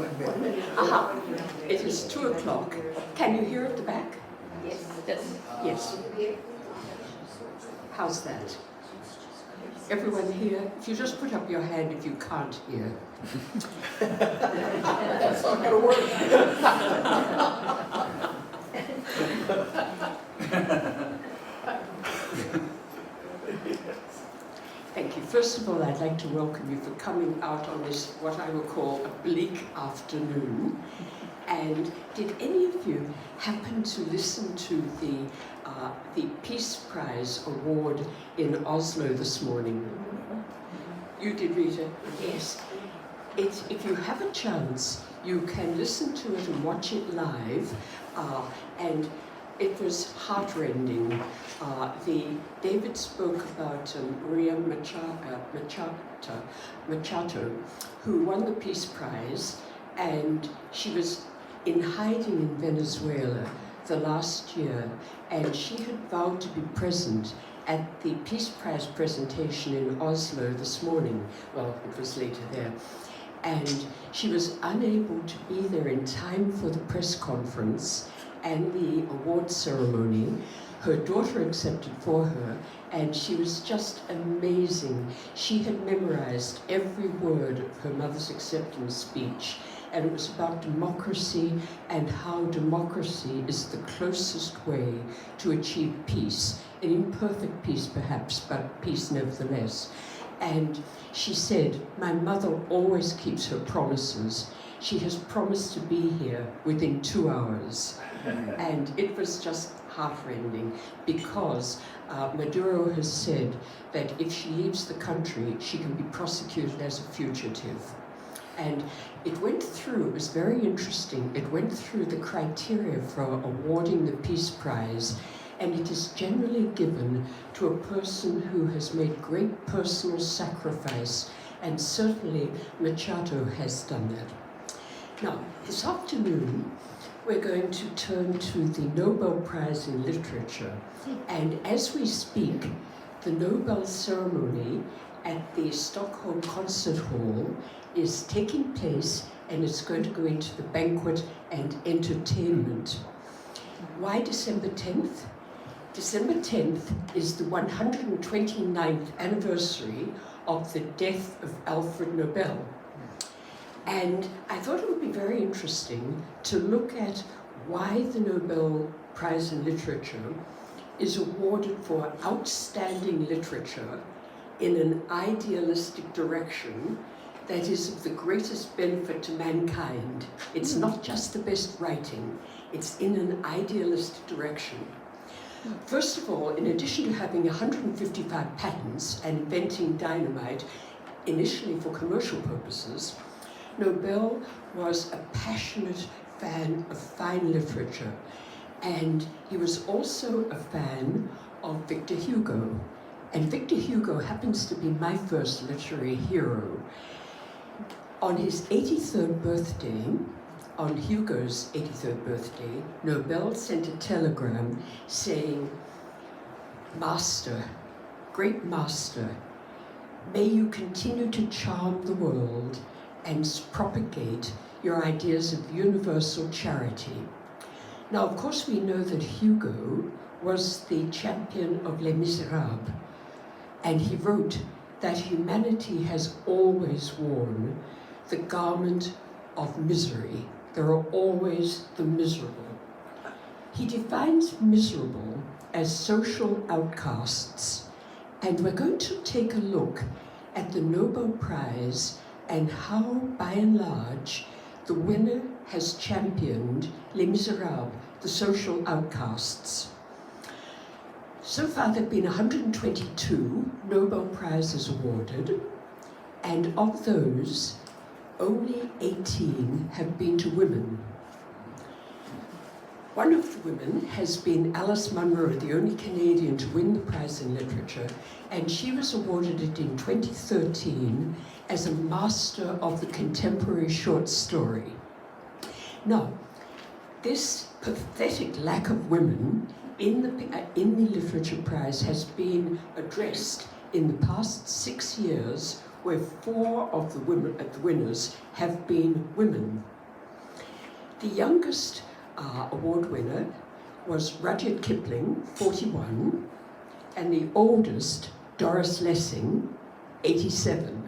Aha, it is 2 o'clock. Can you hear at the back? Yes. Yes. How's that? Everyone here, if you just put up your hand if you can't hear. That's not going to work. Thank you. First of all, I'd like to welcome you for coming out on this, what I will call a bleak afternoon. And did any of you happen to listen to the Peace Prize award in Oslo this morning? You did, Rita? Yes. If you have a chance, you can listen to it and watch it live. And it was heartrending. David spoke about Maria Machado, who won the Peace Prize, and she was in hiding in Venezuela the last year, and she had vowed to be present at the Peace Prize presentation in Oslo this morning. Well, it was later there. And she was unable to be there in time for the press conference and the award ceremony. Her daughter accepted for her, and she was just amazing. She had memorized every word of her mother's acceptance speech, and it was about democracy and how democracy is the closest way to achieve peace. An imperfect peace perhaps, but peace nevertheless. And she said, "My mother always keeps her promises. She has promised to be here within 2 hours." And it was just heartrending because Maduro has said that if she leaves the country, she can be prosecuted as a fugitive. And it went through, it was very interesting, it went through the criteria for awarding the Peace Prize, and it is generally given to a person who has made great personal sacrifice, and certainly Machado has done that. Now, this afternoon, we're going to turn to the Nobel Prize in Literature, and as we speak, the Nobel ceremony at the Stockholm Concert Hall is taking place, and it's going to go into the banquet and entertainment. Why December 10th? December 10th is the 129th anniversary of the death of Alfred Nobel. And I thought it would be very interesting to look at why the Nobel Prize in Literature is awarded for outstanding literature in an idealistic direction that is of the greatest benefit to mankind. It's not just the best writing, it's in an idealistic direction. First of all, in addition to having 155 patents and inventing dynamite, initially for commercial purposes, Nobel was a passionate fan of fine literature, and he was also a fan of Victor Hugo. And Victor Hugo happens to be my first literary hero. On his 83rd birthday, on Hugo's 83rd birthday, Nobel sent a telegram saying, "Master, great master, may you continue to charm the world and propagate your ideas of universal charity." Now, of course, we know that Hugo was the champion of Les Miserables, and he wrote that humanity has always worn the garment of misery. There are always the miserable. He defines miserable as social outcasts, and we're going to take a look at the Nobel Prize and how, by and large, the winner has championed Les Miserables, the social outcasts. So far, there have been 122 Nobel Prizes awarded, and of those, only 18 have been to women. One of the women has been Alice Munro, the only Canadian to win the prize in literature, and she was awarded it in 2013 as a master of the contemporary short story. Now, this pathetic lack of women in the Literature Prize has been addressed in the past 6 years where 4 of the winners have been women. The youngest award winner was Rudyard Kipling, 41, and the oldest, Doris Lessing, 87.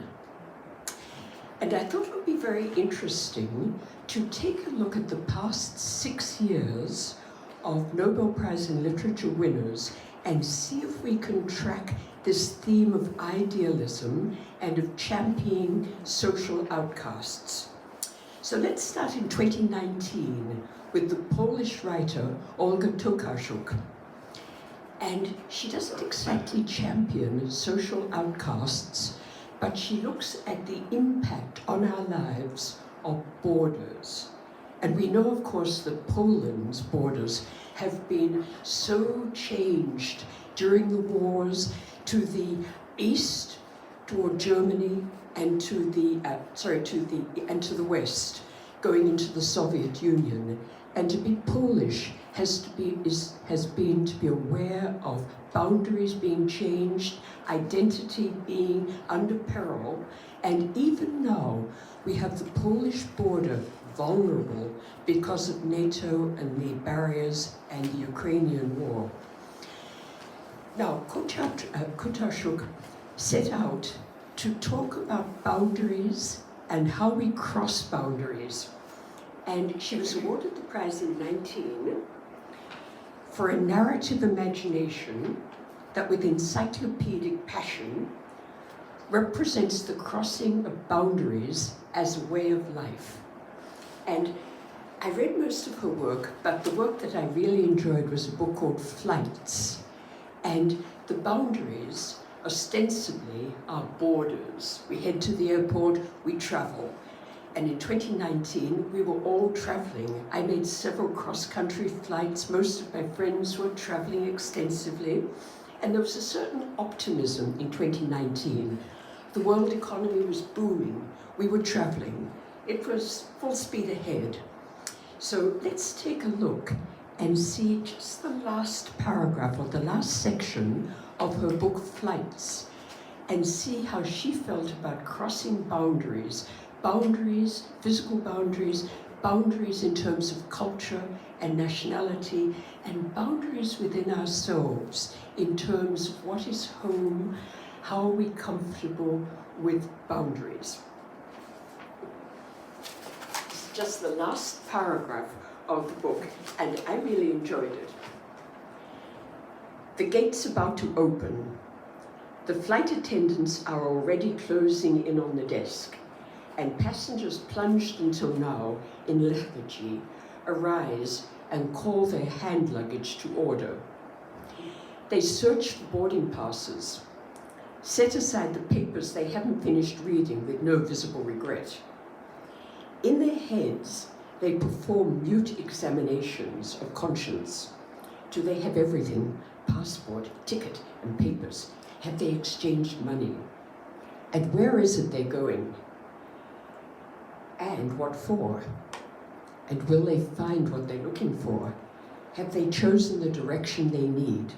And I thought it would be very interesting to take a look at the past 6 years of Nobel Prize in Literature winners and see if we can track this theme of idealism and of championing social outcasts. So let's start in 2019 with the Polish writer Olga Tokarczuk. And she doesn't exactly champion social outcasts, but she looks at the impact on our lives of borders. And we know, of course, that Poland's borders have been so changed during the wars to the east, toward Germany, and to the west, going into the Soviet Union. And to be Polish has been to be aware of boundaries being changed, identity being under peril, and even now we have the Polish border vulnerable because of NATO and the barriers and the Ukrainian war. Now, Tokarczuk set out to talk about boundaries and how we cross boundaries. And she was awarded the prize in 19 for a narrative imagination that with encyclopedic passion represents the crossing of boundaries as a way of life. And I read most of her work, but the work that I really enjoyed was a book called Flights. And the boundaries ostensibly are borders. We head to the airport, we travel. And in 2019, we were all traveling. I made several cross-country flights. Most of my friends were traveling extensively. And there was a certain optimism in 2019. The world economy was booming. We were traveling. It was full speed ahead. So let's take a look and see just the last paragraph or the last section of her book Flights and see how she felt about crossing boundaries, physical boundaries, boundaries in terms of culture and nationality, and boundaries within ourselves in terms of what is home, how are we comfortable with boundaries. It's just the last paragraph of the book, and I really enjoyed it. The gate's about to open. The flight attendants are already closing in on the desk, and passengers plunged until now in lethargy arise and call their hand luggage to order. They search for boarding passes, set aside the papers they haven't finished reading with no visible regret. In their heads, they perform mute examinations of conscience. Do they have everything? Passport, ticket, and papers. Have they exchanged money? And where is it they're going? And what for? And will they find what they're looking for? Have they chosen the direction they need?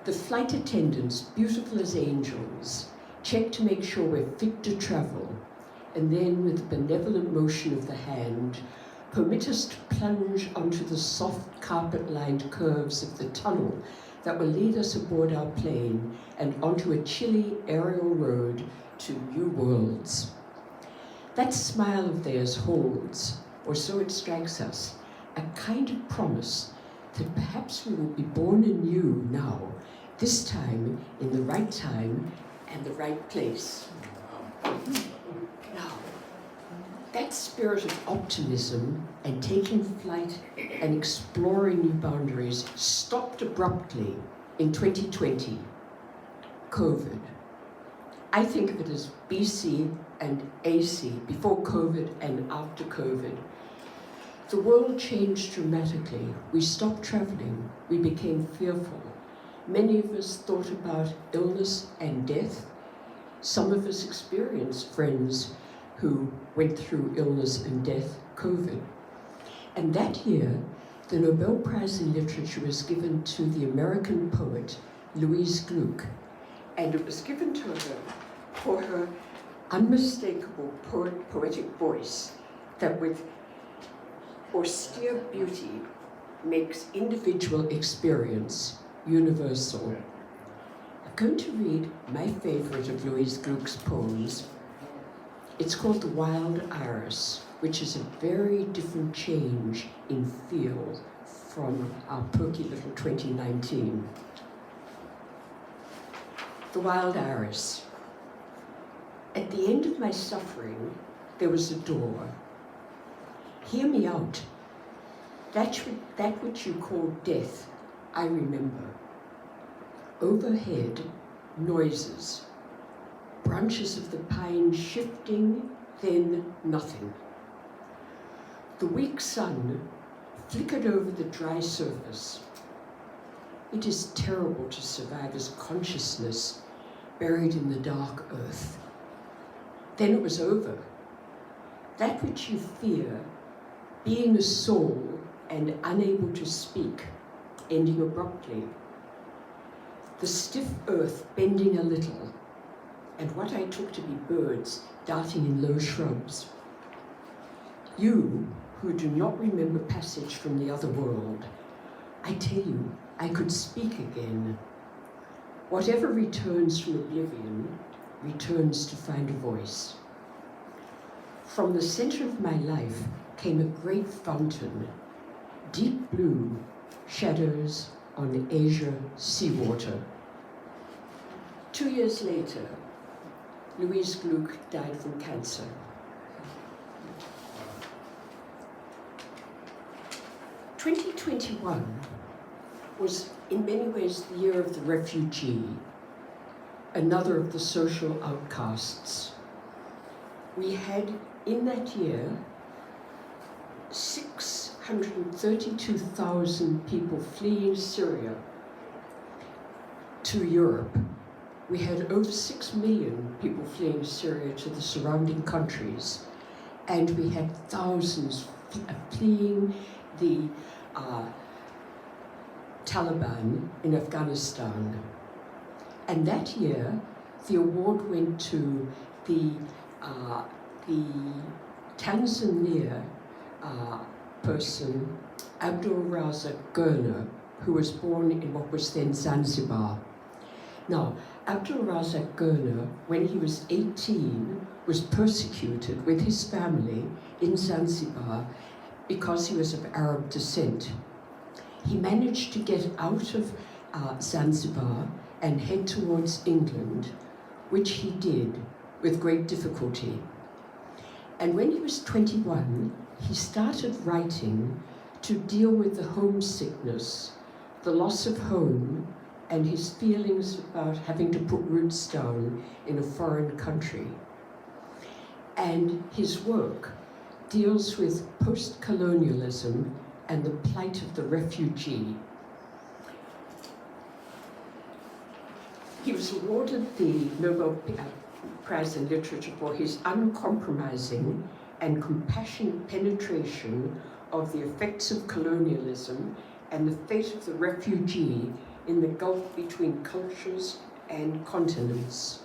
The flight attendants, beautiful as angels, check to make sure we're fit to travel, and then with the benevolent motion of the hand, permit us to plunge onto the soft carpet-lined curves of the tunnel that will lead us aboard our plane and onto a chilly aerial road to new worlds. That smile of theirs holds, or so it strikes us, a kind of promise that perhaps we will be born anew now, this time in the right time and the right place. Now, that spirit of optimism and taking flight and exploring new boundaries stopped abruptly in 2020, COVID. I think of it as BC and AC, before COVID and after COVID. The world changed dramatically. We stopped traveling. We became fearful. Many of us thought about illness and death. Some of us experienced friends who went through illness and death, COVID. And that year, the Nobel Prize in Literature was given to the American poet Louise Gluck. And it was given to her for her unmistakable poetic voice that with austere beauty makes individual experience universal. I'm going to read my favorite of Louise Gluck's poems. It's called The Wild Iris, which is a very different change in feel from our perky little 2019. The Wild Iris. At the end of my suffering, there was a door. Hear me out. That which you call death, I remember. Overhead, noises. Branches of the pine shifting, then nothing. The weak sun flickered over the dry surface. It is terrible to survive as consciousness buried in the dark earth. Then it was over. That which you fear, being a soul and unable to speak, ending abruptly. The stiff earth bending a little, and what I took to be birds darting in low shrubs. You, who do not remember passage from the other world, I tell you, I could speak again. Whatever returns from oblivion, returns to find a voice. From the center of my life came a great fountain, deep blue, shadows on azure seawater. 2 years later, Louise Gluck died from cancer. "2021 was in many ways the year of the refugee, another of the social outcasts. We had in that year 632,000 people fleeing Syria to Europe. We had over 6 million people fleeing Syria to the surrounding countries, and we had thousands fleeing the Taliban in Afghanistan. And that year, the award went to the Tanzania person, Abdul Razak Gurner, who was born in what was then Zanzibar. Now, Abdul Razak Gurner, when he was 18, was persecuted with his family in Zanzibar because he was of Arab descent. He managed to get out of Zanzibar and head towards England, which he did with great difficulty. And when he was 21, he started writing to deal with the homesickness, the loss of home, and his feelings about having to put roots down in a foreign country. And his work deals with post-colonialism and the plight of the refugee. He was awarded the Nobel Prize in Literature for his uncompromising and compassionate penetration of the effects of colonialism and the fate of the refugee in the gulf between cultures and continents.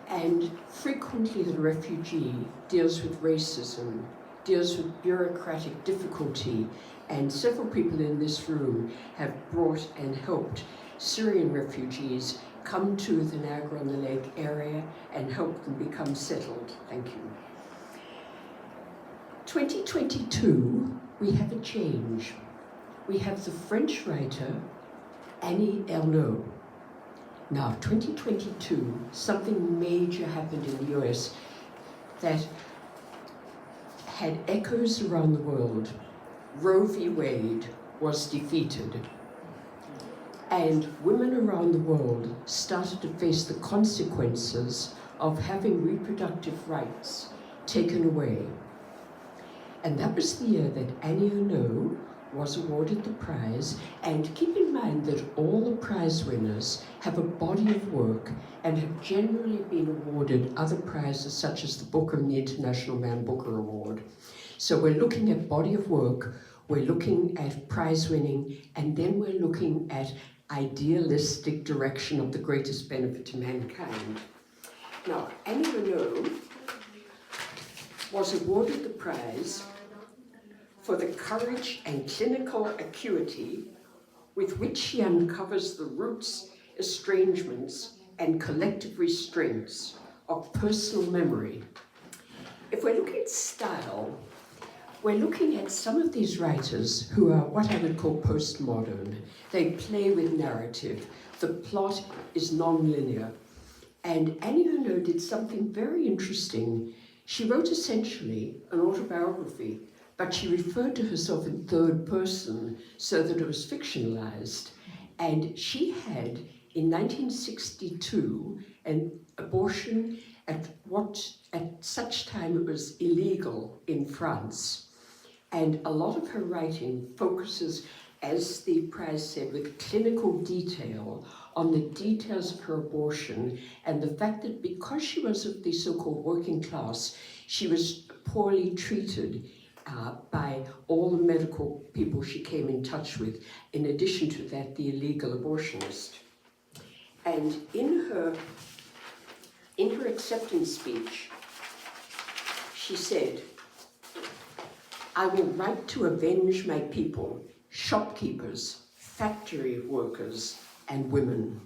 And frequently the refugee deals with racism, deals with bureaucratic difficulty, and several people in this room have brought and helped Syrian refugees come to the Niagara-on-the-Lake area and help them become settled. Thank you. 2022, we have a change. We have the French writer Annie Ernaux. Now, 2022, something major happened in the US that had echoes around the world. Roe v. Wade was defeated. And women around the world started to face the consequences of having reproductive rights taken away. And that was the year that Annie Ernaux was awarded the prize. And keep in mind that all the prize winners have a body of work and have generally been awarded other prizes such as the Booker and the International Man Booker Award. So we're looking at body of work, we're looking at prize winning, and then we're looking at idealistic direction of the greatest benefit to mankind. Now, Annie Renaud was awarded the prize for the courage and clinical acuity with which she uncovers the roots, estrangements, and collective restraints of personal memory. If we're looking at style, we're looking at some of these writers who are what I would call postmodern. They play with narrative. The plot is non-linear. And Annie Renaud did something very interesting. She wrote essentially an autobiography, but she referred to herself in third person so that it was fictionalized. And she had, in 1962, an abortion at such time it was illegal in France. And a lot of her writing focuses, as the prize said, with clinical detail on the details of her abortion and the fact that because she was of the so-called working class, she was poorly treated by all the medical people she came in touch with, in addition to that, the illegal abortionist. And in her acceptance speech, she said, "I will write to avenge my people, shopkeepers, factory workers, and women.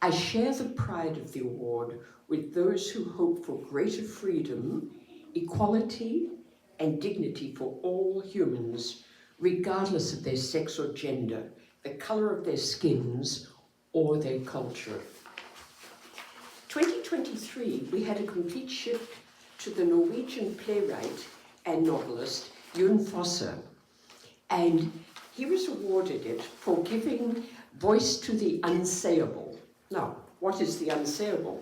I share the pride of the award with those who hope for greater freedom, equality, and dignity for all humans, regardless of their sex or gender, the color of their skins, or their culture." 2023, we had a complete shift to the Norwegian playwright and novelist Jon Fosse, and he was awarded it for giving voice to the unsayable. Now, what is the unsayable?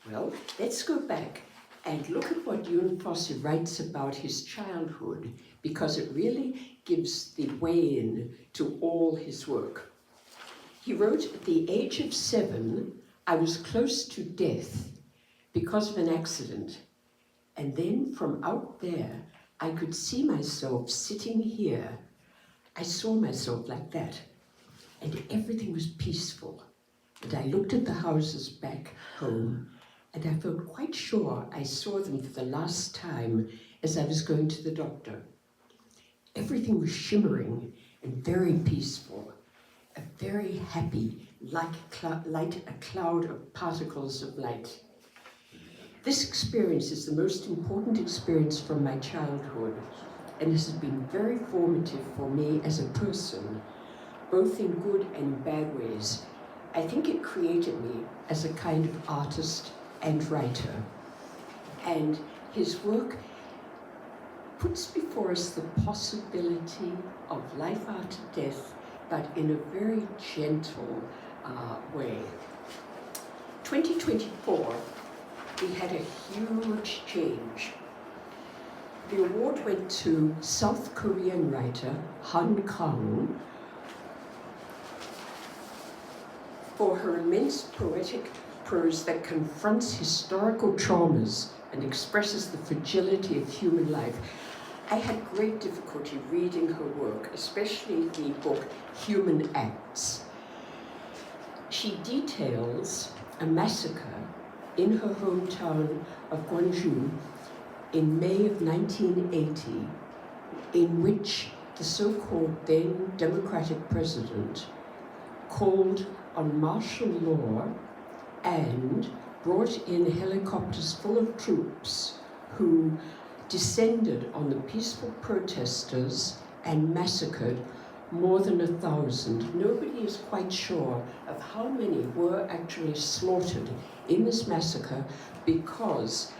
Well, let's go back and look at what Jon Fosse writes about his childhood, because it really gives the way in to all his work. He wrote, "At the age of 7, I was close to death because of an accident. And then from out there, I could see myself sitting here. I saw myself like that, and everything was peaceful. And I looked at the houses back home, and I felt quite sure I saw them for the last time as I was going to the doctor. Everything was shimmering and very peaceful, a very happy, like a cloud of particles of light. This experience is the most important experience from my childhood, and this has been very formative for me as a person, both in good and bad ways. I think it created me as a kind of artist and writer. And his work puts before us the possibility of life after death, but in a very gentle way. 2024, we had a huge change. The award went to South Korean writer Han Kang for her immense poetic prose that confronts historical traumas and expresses the fragility of human life. I had great difficulty reading her work, especially the book Human Acts. She details a massacre in her hometown of Gwangju in May of 1980, in which the so-called then Democratic president called on martial law and brought in helicopters full of troops who descended on the peaceful protesters and massacred more than 1,000. Nobody is quite sure of how many were actually slaughtered in this massacre, because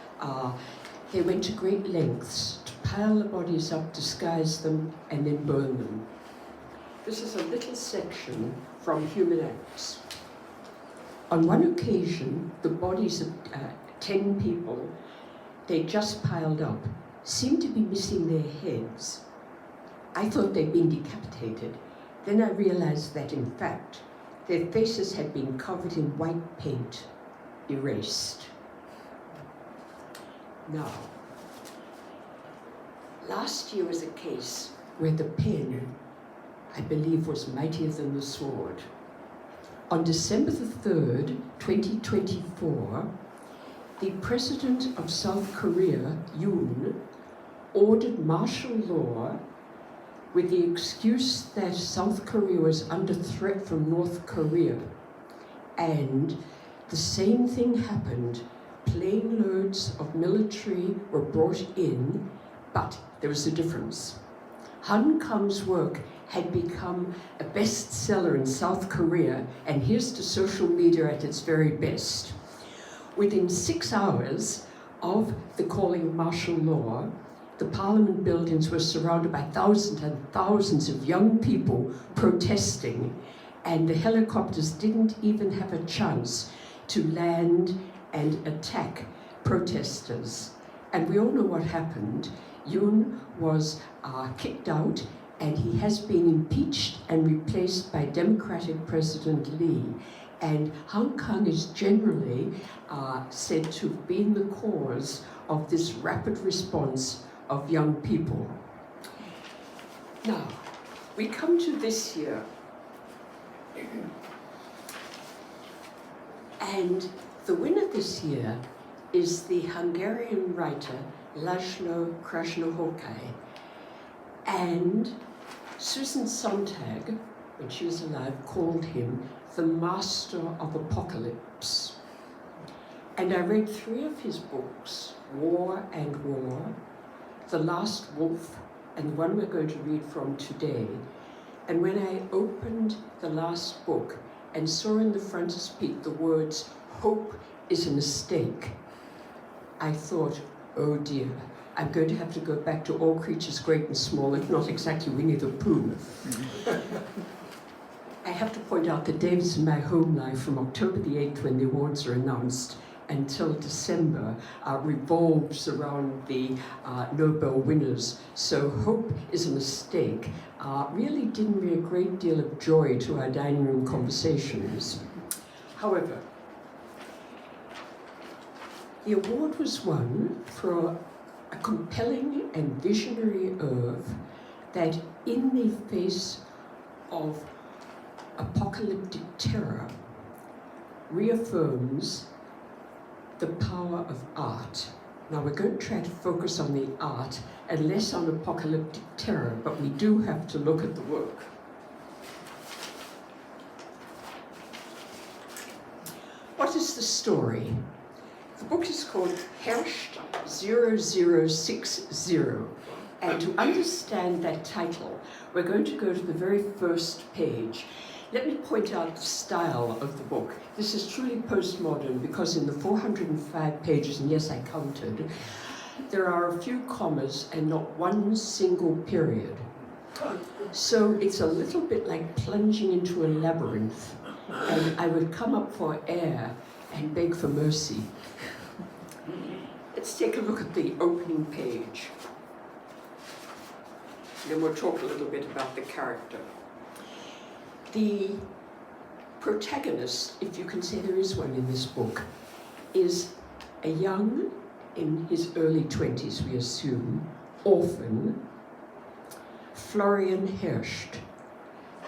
they went to great lengths to pile the bodies up, disguise them, and then burn them. This is a little section from Human Acts. On one occasion, the bodies of 10 people they just piled up seemed to be missing their heads. I thought they'd been decapitated. Then I realized that, in fact, their faces had been covered in white paint, erased. Now, last year was a case where the pen, I believe, was mightier than the sword. On December the 3rd, 2024, the president of South Korea, Yoon, ordered martial law with the excuse that South Korea was under threat from North Korea. And the same thing happened. Plane loads of military were brought in, but there was a difference. Han Kang's work had become a bestseller in South Korea, and here's to social media at its very best. Within 6 hours of the calling of martial law, the parliament buildings were surrounded by thousands and thousands of young people protesting, and the helicopters didn't even have a chance to land and attack protesters. And we all know what happened. Yoon was kicked out, and he has been impeached and replaced by Democratic President Lee. And Han Kang is generally said to have been the cause of this rapid response of young people. Now, we come to this year. And the winner this year is the Hungarian writer Laszlo Krasznahorkai. And Susan Sontag, when she was alive, called him the master of apocalypse. And I read 3 of his books, War and War, The Last Wolf, and the one we're going to read from today. And when I opened the last book and saw in the frontispiece the words, "Hope is a mistake," I thought, oh dear, I'm going to have to go back to All Creatures Great and Small, if not exactly Winnie the Pooh. I have to point out that David's in my home life from October the 8th, when the awards are announced, until December, revolves around the Nobel winners. So Hope is a Mistake really didn't bring a great deal of joy to our dining room conversations. However, the award was won for a compelling and visionary oeuvre that, in the face of apocalyptic terror, reaffirms the power of art. Now, we're going to try to focus on the art and less on apocalyptic terror, but we do have to look at the work. What is the story? The book is called Herrscht 0060, and to understand that title, we're going to go to the very first page. Let me point out the style of the book. This is truly postmodern because in the 405 pages, and yes, I counted, there are a few commas and not one single period. So it's a little bit like plunging into a labyrinth, and I would come up for air and beg for mercy. Let's take a look at the opening page. Then we'll talk a little bit about the character. The protagonist, if you can say there is one in this book, is a young, in his early 20s, we assume, orphan, Florian Herrscht.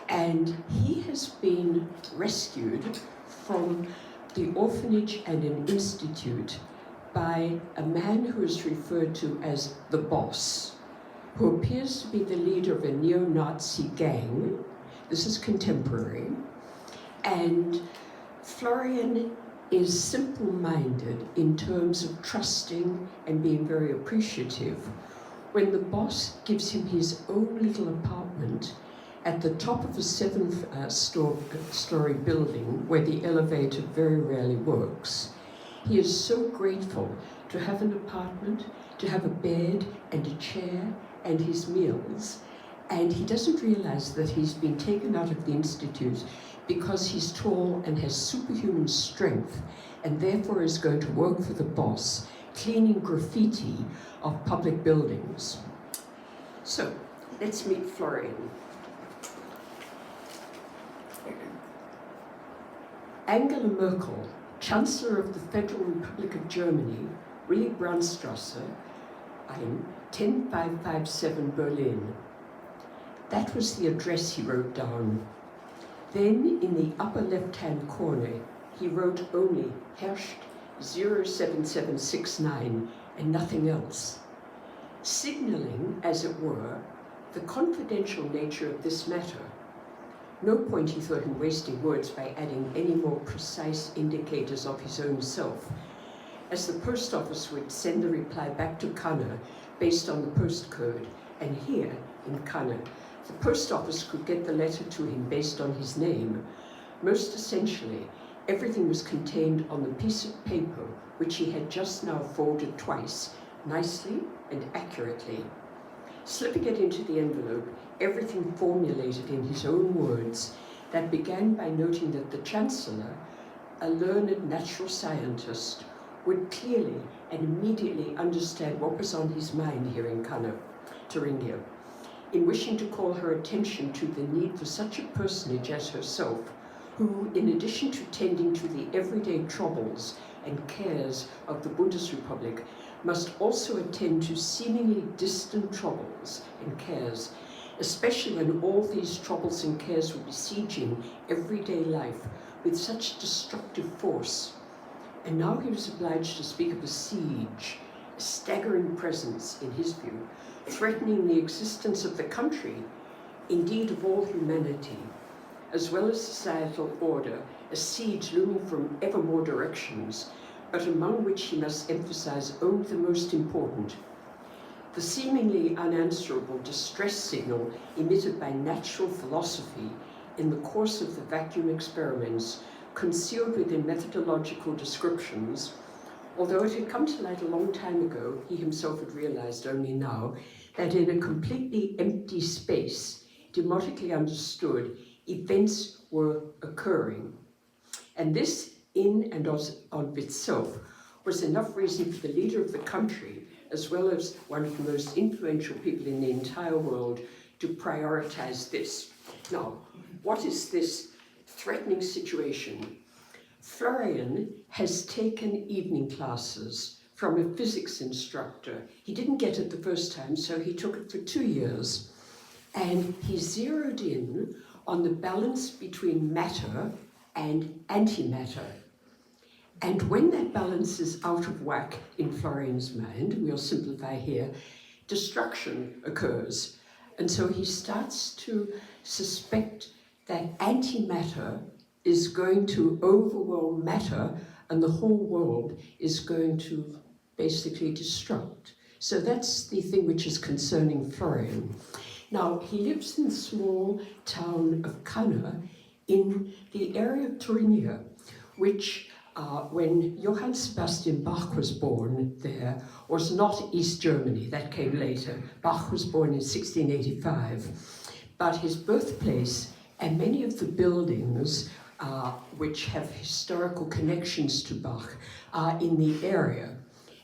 And he has been rescued from the orphanage and an institute by a man who is referred to as the boss, who appears to be the leader of a neo-Nazi gang. This is contemporary. And Florian is simple-minded in terms of trusting and being very appreciative. When the boss gives him his own little apartment at the top of a 7-story building where the elevator very rarely works, he is so grateful to have an apartment, to have a bed and a chair and his meals. And he doesn't realize that he's been taken out of the institute because he's tall and has superhuman strength, and therefore is going to work for the boss, cleaning graffiti of public buildings. So, let's meet Florian. Angela Merkel, Chancellor of the Federal Republic of Germany, Willy Brandtstrasse, 10557 Berlin. That was the address he wrote down. Then in the upper left-hand corner, he wrote only Herrscht 07769 and nothing else, signaling, as it were, the confidential nature of this matter. No point, he thought, in wasting words by adding any more precise indicators of his own self, as the post office would send the reply back to Kanne based on the postcode, and here, in Kanne, the post office could get the letter to him based on his name. Most essentially, everything was contained on the piece of paper which he had just now folded twice, nicely and accurately. Slipping it into the envelope, everything formulated in his own words that began by noting that the Chancellor, a learned natural scientist, would clearly and immediately understand what was on his mind here in Kanne, Thuringia, in wishing to call her attention to the need for such a personage as herself, who, in addition to tending to the everyday troubles and cares of the Bundesrepublik, must also attend to seemingly distant troubles and cares, especially when all these troubles and cares were besieging everyday life with such destructive force. And now he was obliged to speak of a siege, a staggering presence, in his view, threatening the existence of the country, indeed of all humanity, as well as societal order, a siege looming from ever more directions, but among which he must emphasize only the most important. The seemingly unanswerable distress signal emitted by natural philosophy in the course of the vacuum experiments, concealed within methodological descriptions, although it had come to light a long time ago, he himself had realized only now, that in a completely empty space, demotically understood, events were occurring. And this, in and of itself, was enough reason for the leader of the country, as well as one of the most influential people in the entire world, to prioritize this. Now, what is this threatening situation? Florian has taken evening classes from a physics instructor. He didn't get it the first time, so he took it for 2 years. And he zeroed in on the balance between matter and antimatter. And when that balance is out of whack in Florian's mind, we'll simplify here, destruction occurs. And so he starts to suspect that antimatter is going to overwhelm matter and the whole world is going to basically destruct. So that's the thing which is concerning Florian. Now, he lives in the small town of Kanne in the area of Thuringia, which when Johann Sebastian Bach was born there, was not East Germany, that came later. Bach was born in 1685, but his birthplace and many of the buildings which have historical connections to Bach are in the area.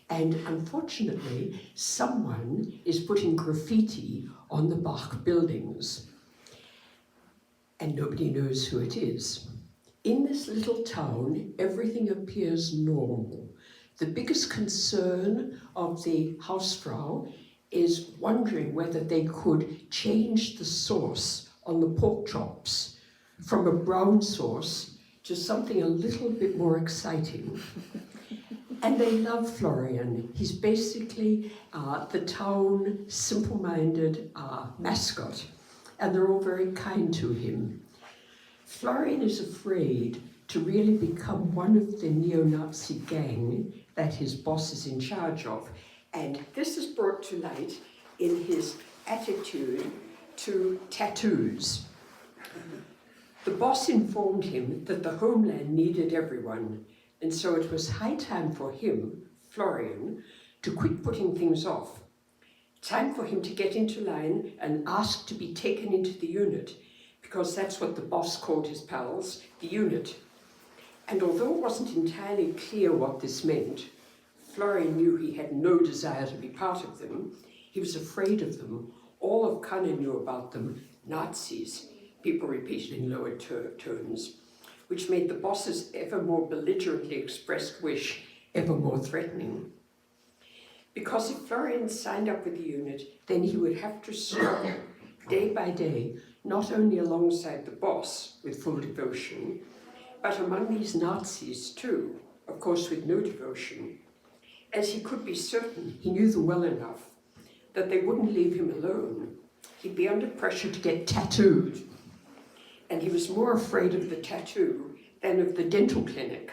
And unfortunately, someone is putting graffiti on the Bach buildings, and nobody knows who it is. In this little town, everything appears normal. The biggest concern of the Hausfrau is wondering whether they could change the sauce on the pork chops from a brown sauce to something a little bit more exciting. And they love Florian. He's basically the town simple-minded mascot, and they're all very kind to him. Florian is afraid to really become one of the neo-Nazi gang that his boss is in charge of. And this is brought to light in his attitude to tattoos. The boss informed him that the homeland needed everyone, and so it was high time for him, Florian, to quit putting things off. Time for him to get into line and ask to be taken into the unit, because that's what the boss called his pals, the unit. And although it wasn't entirely clear what this meant, Florian knew he had no desire to be part of them. He was afraid of them. All of Kanne knew about them, Nazis, people repeated in lower tones, which made the boss's ever more belligerently expressed wish ever more threatening. Because if Florian signed up with the unit, then he would have to struggle day by day not only alongside the boss with full devotion, but among these Nazis too, of course with no devotion, as he could be certain, he knew them well enough, that they wouldn't leave him alone. He'd be under pressure to get tattooed. And he was more afraid of the tattoo than of the dental clinic.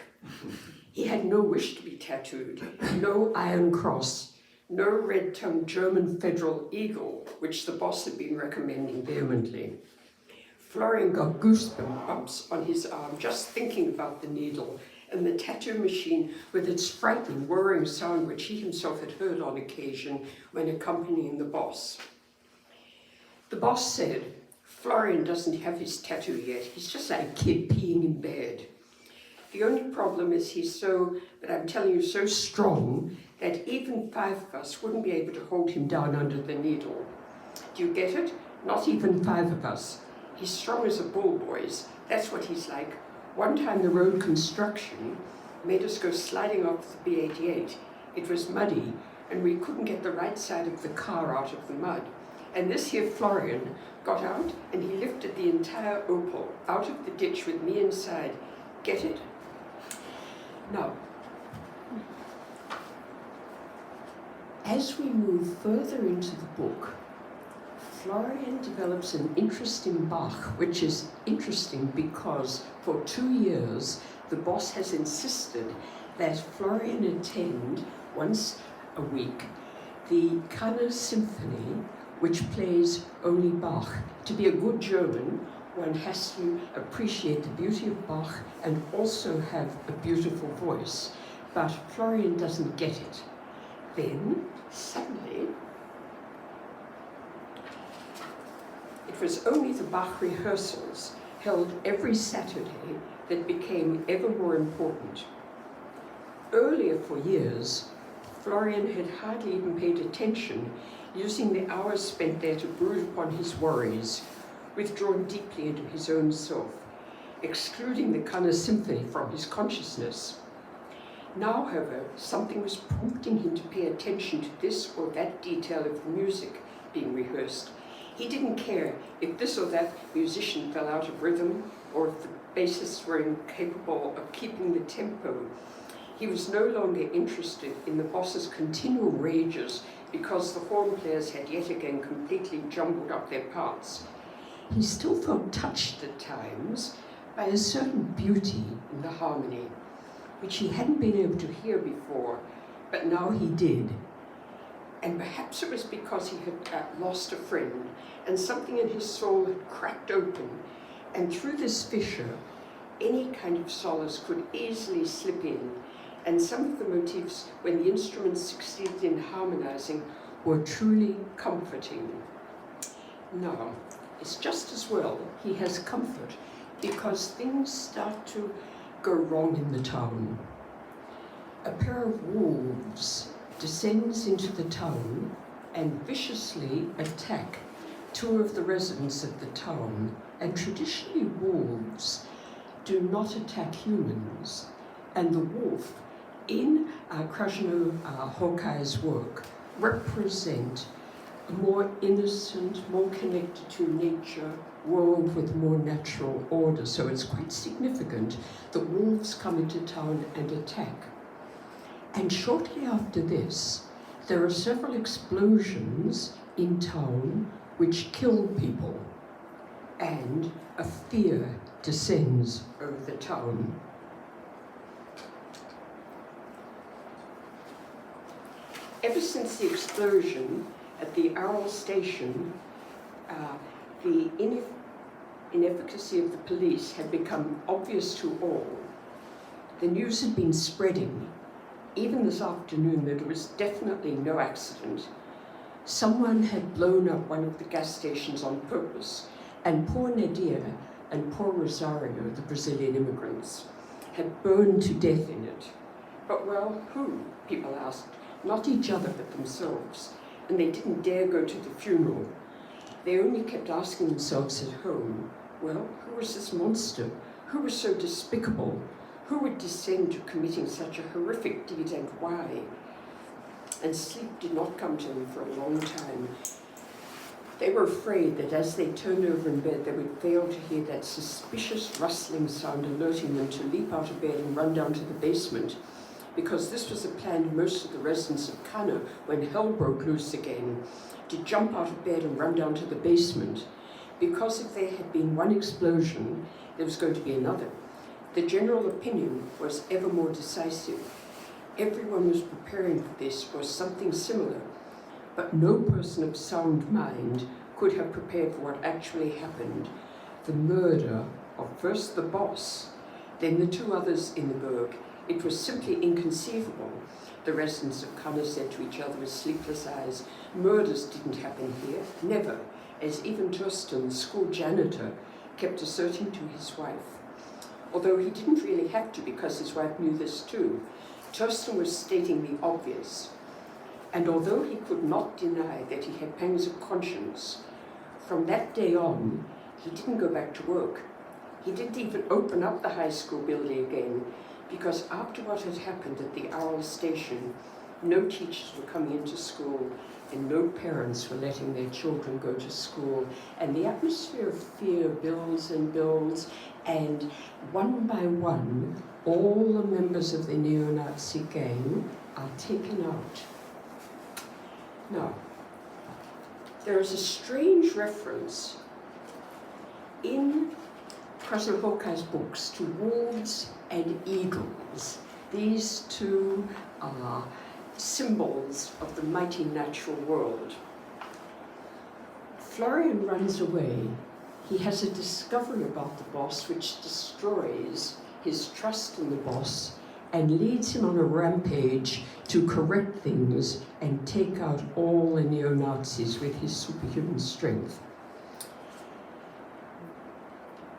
He had no wish to be tattooed, no Iron Cross, no red-tongued German federal eagle, which the boss had been recommending vehemently. Florian got goosebumps on his arm just thinking about the needle and the tattoo machine with its frightening whirring sound which he himself had heard on occasion when accompanying the boss. The boss said, "Florian doesn't have his tattoo yet, he's just like a kid peeing in bed. The only problem is he's so, but I'm telling you, so strong that even 5 of us wouldn't be able to hold him down under the needle. Do you get it? Not even 5 of us. He's strong as a bull, boys. That's what he's like. One time the road construction made us go sliding off the B88. It was muddy and we couldn't get the right side of the car out of the mud. And this here Florian got out and he lifted the entire Opel out of the ditch with me inside. Get it? Now, as we move further into the book, Florian develops an interest in Bach, which is interesting because for 2 years, the boss has insisted that Florian attend once a week the Cannes Symphony, which plays only Bach. To be a good German, one has to appreciate the beauty of Bach and also have a beautiful voice. But Florian doesn't get it. Then, suddenly, it was only the Bach rehearsals held every Saturday that became ever more important. Earlier for years, Florian had hardly even paid attention, using the hours spent there to brood upon his worries, withdrawn deeply into his own self, excluding the Cannes Symphony from his consciousness. Now, however, something was prompting him to pay attention to this or that detail of the music being rehearsed. He didn't care if this or that musician fell out of rhythm or if the bassists were incapable of keeping the tempo. He was no longer interested in the boss's continual rages because the horn players had yet again completely jumbled up their parts. He still felt touched at times by a certain beauty in the harmony, which he hadn't been able to hear before, but now he did. And perhaps it was because he had lost a friend, and something in his soul had cracked open, and through this fissure, any kind of solace could easily slip in, and some of the motifs, when the instruments succeeded in harmonizing, were truly comforting. Now, it's just as well he has comfort, because things start to go wrong in the town. A pair of wolves descends into the town and viciously attack 2 of the residents of the town. And traditionally wolves do not attack humans. And the wolf, in Krasno Hokai's work, represent a more innocent, more connected to nature world with more natural order. So it's quite significant that wolves come into town and attack. And shortly after this, there are several explosions in town which kill people, and a fear descends over the town. Ever since the explosion at the Aral station, the inefficacy of the police had become obvious to all. The news had been spreading, even this afternoon, that it was definitely no accident. Someone had blown up one of the gas stations on purpose, and poor Nadia and poor Rosario, the Brazilian immigrants, had burned to death in it. But well, who? People asked. Not each other, but themselves. And they didn't dare go to the funeral. They only kept asking themselves at home, well, who was this monster? Who was so despicable? Who would descend to committing such a horrific deed, and why? And sleep did not come to them for a long time. They were afraid that as they turned over in bed, they would fail to hear that suspicious rustling sound alerting them to leap out of bed and run down to the basement, because this was the plan of most of the residents of Cana when hell broke loose again, to jump out of bed and run down to the basement, because if there had been one explosion, there was going to be another. The general opinion was ever more decisive. Everyone was preparing for this or something similar, but no person of sound mind could have prepared for what actually happened. The murder of first the boss, then the two others in the burg. It was simply inconceivable. The residents of Cana said to each other with sleepless eyes, murders didn't happen here, never, as even Thurston, the school janitor, kept asserting to his wife. Although he didn't really have to, because his wife knew this too. Thurston was stating the obvious. And although he could not deny that he had pangs of conscience, from that day on, he didn't go back to work. He didn't even open up the high school building again, because after what had happened at the Owl Station, no teachers were coming into school and no parents were letting their children go to school. And the atmosphere of fear builds and builds, and one by one, all the members of the neo-Nazi gang are taken out. Now, there is a strange reference in President Hawkeye's books to wolves and eagles. These two are symbols of the mighty natural world. Florian runs away. He has a discovery about the boss which destroys his trust in the boss and leads him on a rampage to correct things and take out all the neo-Nazis with his superhuman strength.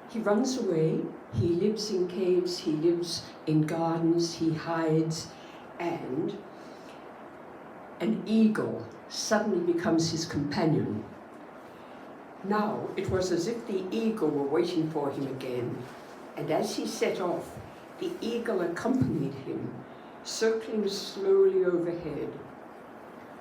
He runs away, he lives in caves, he lives in gardens, he hides, and an eagle suddenly becomes his companion. Now it was as if the eagle were waiting for him again, and as he set off, the eagle accompanied him, circling slowly overhead.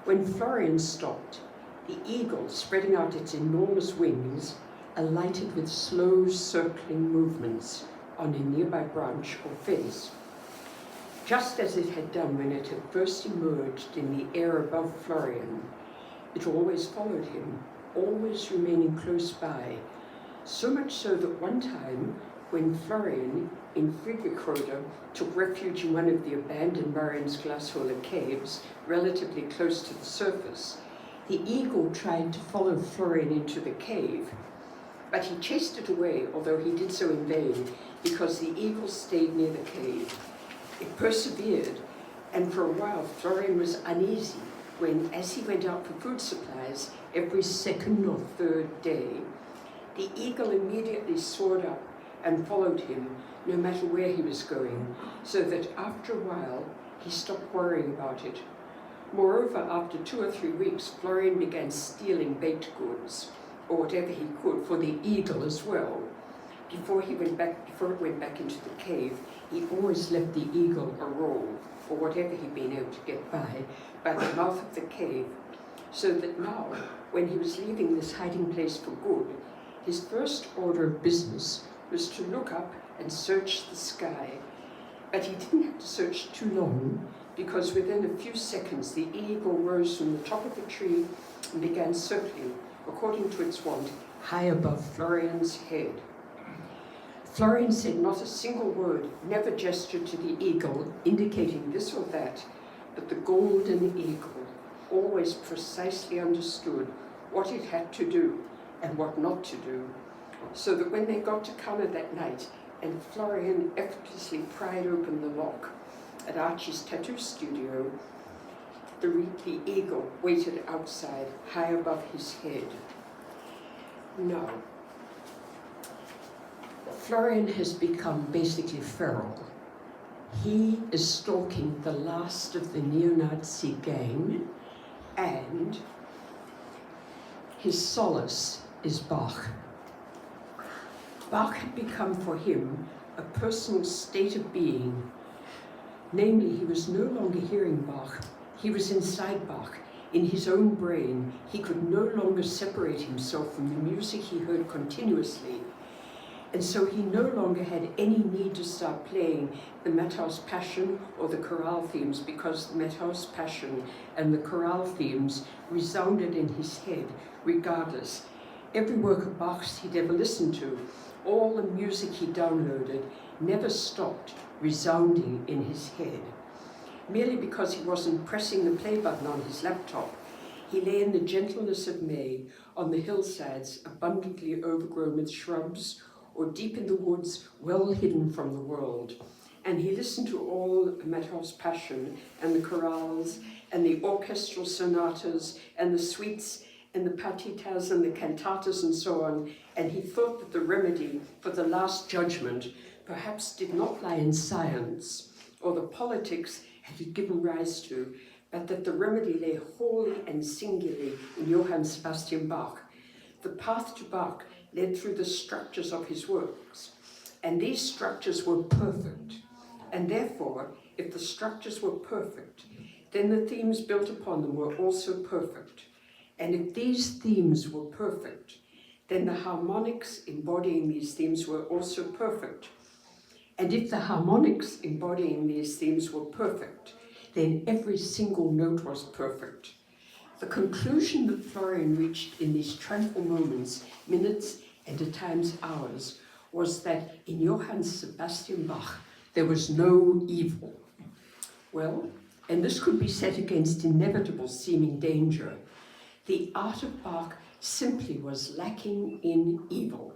When Florian stopped, the eagle, spreading out its enormous wings, alighted with slow circling movements on a nearby branch or fence, just as it had done when it had first emerged in the air above Florian. It always followed him, always remaining close by, so much so that one time, when Florian in Friedrichsrode took refuge in one of the abandoned Mariensglasshöhle caves, relatively close to the surface, the eagle tried to follow Florian into the cave, but he chased it away, although he did so in vain, because the eagle stayed near the cave. It persevered, and for a while Florian was uneasy when, as he went out for food supplies every second or third day, the eagle immediately soared up and followed him, no matter where he was going, so that after a while he stopped worrying about it. Moreover, after 2 or 3 weeks, Florian began stealing baked goods, or whatever he could, for the eagle as well. Before it went back into the cave, he always left the eagle a roll, or whatever he'd been able to get by the mouth of the cave, so that now, when he was leaving this hiding place for good, his first order of business was to look up and search the sky. But he didn't have to search too long, because within a few seconds the eagle rose from the top of the tree and began circling, according to its wont, high above Florian's head. Florian said not a single word, never gestured to the eagle, indicating this or that, but the golden eagle always precisely understood what it had to do and what not to do, so that when they got to Cana that night and Florian effortlessly pried open the lock at Archie's tattoo studio, the eagle waited outside, high above his head. Now, Florian has become basically feral. He is stalking the last of the neo-Nazi gang, and his solace is Bach. Bach had become for him a personal state of being. Namely, he was no longer hearing Bach, he was inside Bach, In his own brain, he could no longer separate himself from the music he heard continuously, and so he no longer had any need to start playing the Matthaus Passion or the chorale themes, because the Matthaus Passion and the chorale themes resounded in his head regardless. Every work of Bach's he'd ever listened to, all the music he downloaded, never stopped resounding in his head. Merely because he wasn't pressing the play button on his laptop, he lay in the gentleness of May on the hillsides abundantly overgrown with shrubs, or deep in the woods well hidden from the world. And he listened to all Matthaus Passion and the chorales and the orchestral sonatas and the suites and the partitas and the cantatas and so on, and he thought that the remedy for the Last Judgment perhaps did not lie in science or the politics it had given rise to, but that the remedy lay wholly and singularly in Johann Sebastian Bach. The path to Bach led through the structures of his works, and these structures were perfect. And therefore, if the structures were perfect, then the themes built upon them were also perfect. And if these themes were perfect, then the harmonics embodying these themes were also perfect. And if the harmonics embodying these themes were perfect, then every single note was perfect. The conclusion that Florian reached in these tranquil moments, minutes and at times hours, was that in Johann Sebastian Bach there was no evil. Well, and this could be set against inevitable seeming danger. The art of Bach simply was lacking in evil.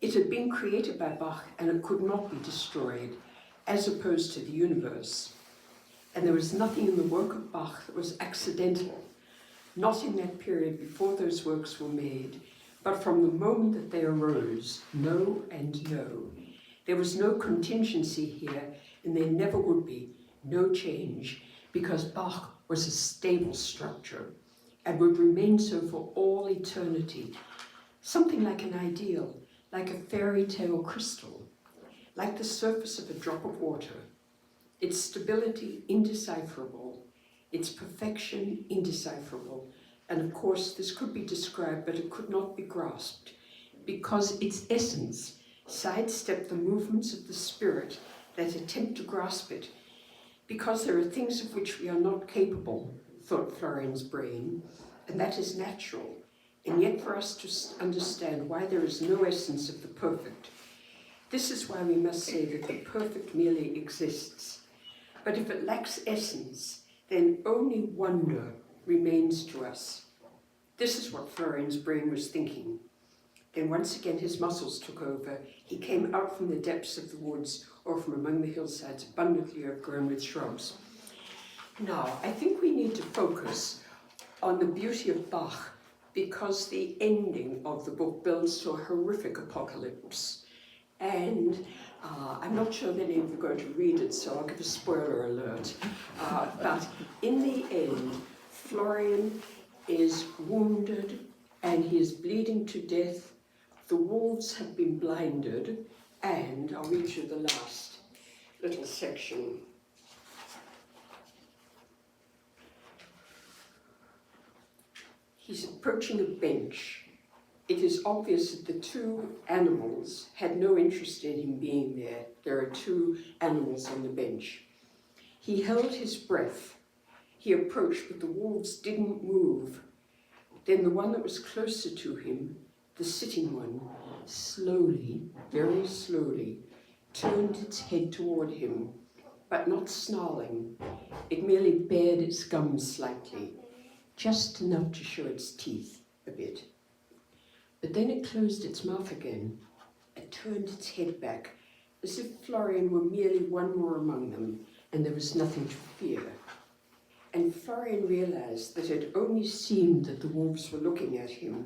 It had been created by Bach and it could not be destroyed, as opposed to the universe. And there was nothing in the work of Bach that was accidental, not in that period before those works were made, but from the moment that they arose, no and no. There was no contingency here, and there never would be, no change, because Bach was a stable structure and would remain so for all eternity. Something like an ideal, like a fairy tale crystal, like the surface of a drop of water. Its stability indecipherable, its perfection indecipherable, and of course this could be described, but it could not be grasped, because its essence sidestepped the movements of the spirit that attempt to grasp it, because there are things of which we are not capable, thought Florian's brain, and that is natural, and yet for us to understand why there is no essence of the perfect. This is why we must say that the perfect merely exists. But if it lacks essence, then only wonder remains to us. This is what Florian's brain was thinking. Then once again his muscles took over. He came out from the depths of the woods or from among the hillsides abundantly overgrown with shrubs. Now, I think we need to focus on the beauty of Bach, because the ending of the book builds to a horrific apocalypse. And I'm not sure that any of you are going to read it, so I'll give a spoiler alert. But in the end, Florian is wounded and he is bleeding to death. The wolves have been blinded, and I'll read you the last little section. He's approaching a bench. It is obvious that the two animals had no interest in him being there. There are two animals on the bench. He held his breath. He approached, but the wolves didn't move. Then the one that was closer to him, the sitting one, slowly, very slowly, turned its head toward him, but not snarling. It merely bared its gums slightly, just enough to show its teeth a bit. But then it closed its mouth again and turned its head back, as if Florian were merely one more among them and there was nothing to fear. And Florian realized that it only seemed that the wolves were looking at him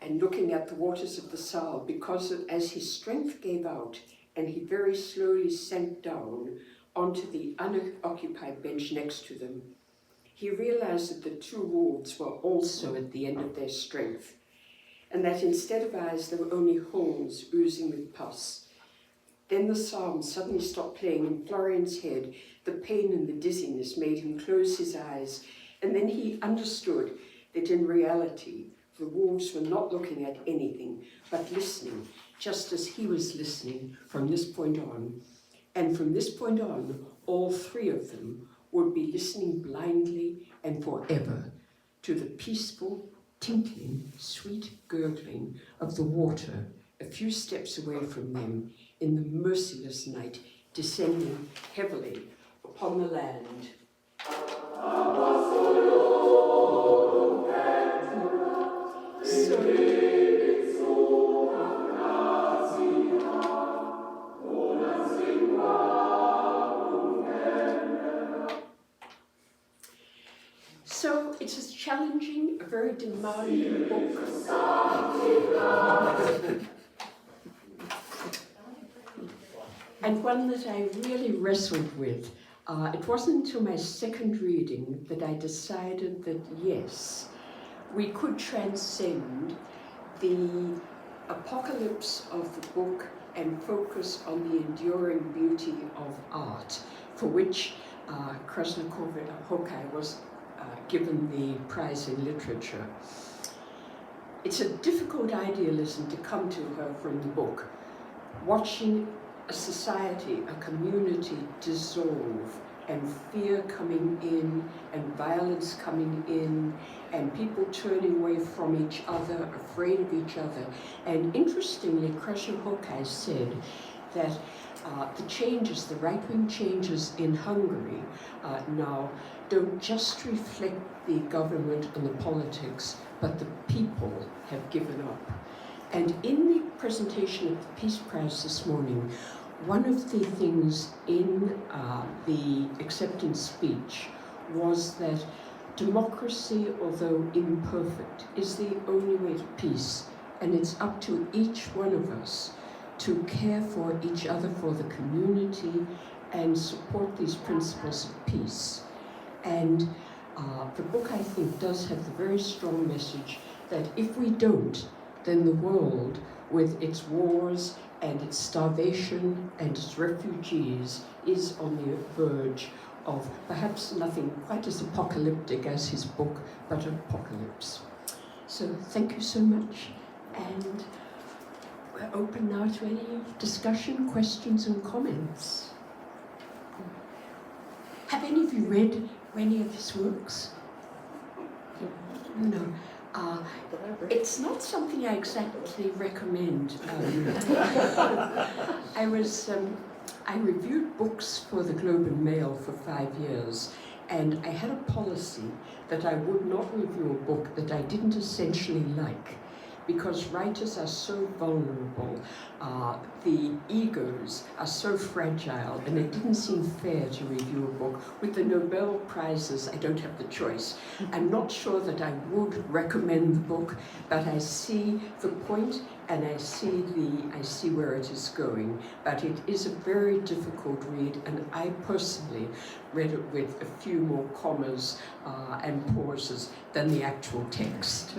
and looking at the waters of the Saal, because as his strength gave out and he very slowly sank down onto the unoccupied bench next to them, he realized that the two wolves were also at the end of their strength, and that instead of eyes there were only holes oozing with pus. Then the psalm suddenly stopped playing in Florian's head. The pain and the dizziness made him close his eyes, and then he understood that in reality the wolves were not looking at anything, but listening, just as he was listening from this point on. And from this point on, all three of them would be listening blindly and forever to the peaceful, tinkling, sweet gurgling of the water a few steps away from them in the merciless night, descending heavily upon the land. So it's a challenging, a very demanding book. And one that I really wrestled with. It wasn't until my second reading that I decided that yes, we could transcend the apocalypse of the book and focus on the enduring beauty of art, for which Krasznahorkai was given the prize in literature. It's a difficult idealism to come to her from the book, watching a society, a community dissolve, and fear coming in, and violence coming in, and people turning away from each other, afraid of each other. And interestingly, Krasznahorkai said that the changes, the right-wing changes in Hungary now don't just reflect the government and the politics, but the people have given up. And in the presentation of the Peace Prize this morning, one of the things in the acceptance speech was that democracy, although imperfect, is the only way to peace, and it's up to each one of us to care for each other, for the community, and support these principles of peace. And the book, I think, does have the very strong message that if we don't, then the world, with its wars and its starvation and its refugees, is on the verge of perhaps nothing quite as apocalyptic as his book, but an apocalypse. So thank you so much, and we're open now to any discussion, questions and comments. Have any of you read any of his works? No. It's not something I exactly recommend. I reviewed books for the Globe and Mail for 5 years, and I had a policy that I would not review a book that I didn't essentially like, because writers are so vulnerable, the egos are so fragile, and it didn't seem fair to review a book. With the Nobel Prizes, I don't have the choice. I'm not sure that I would recommend the book, but I see the point and I see where it is going. But it is a very difficult read, and I personally read it with a few more commas and pauses than the actual text.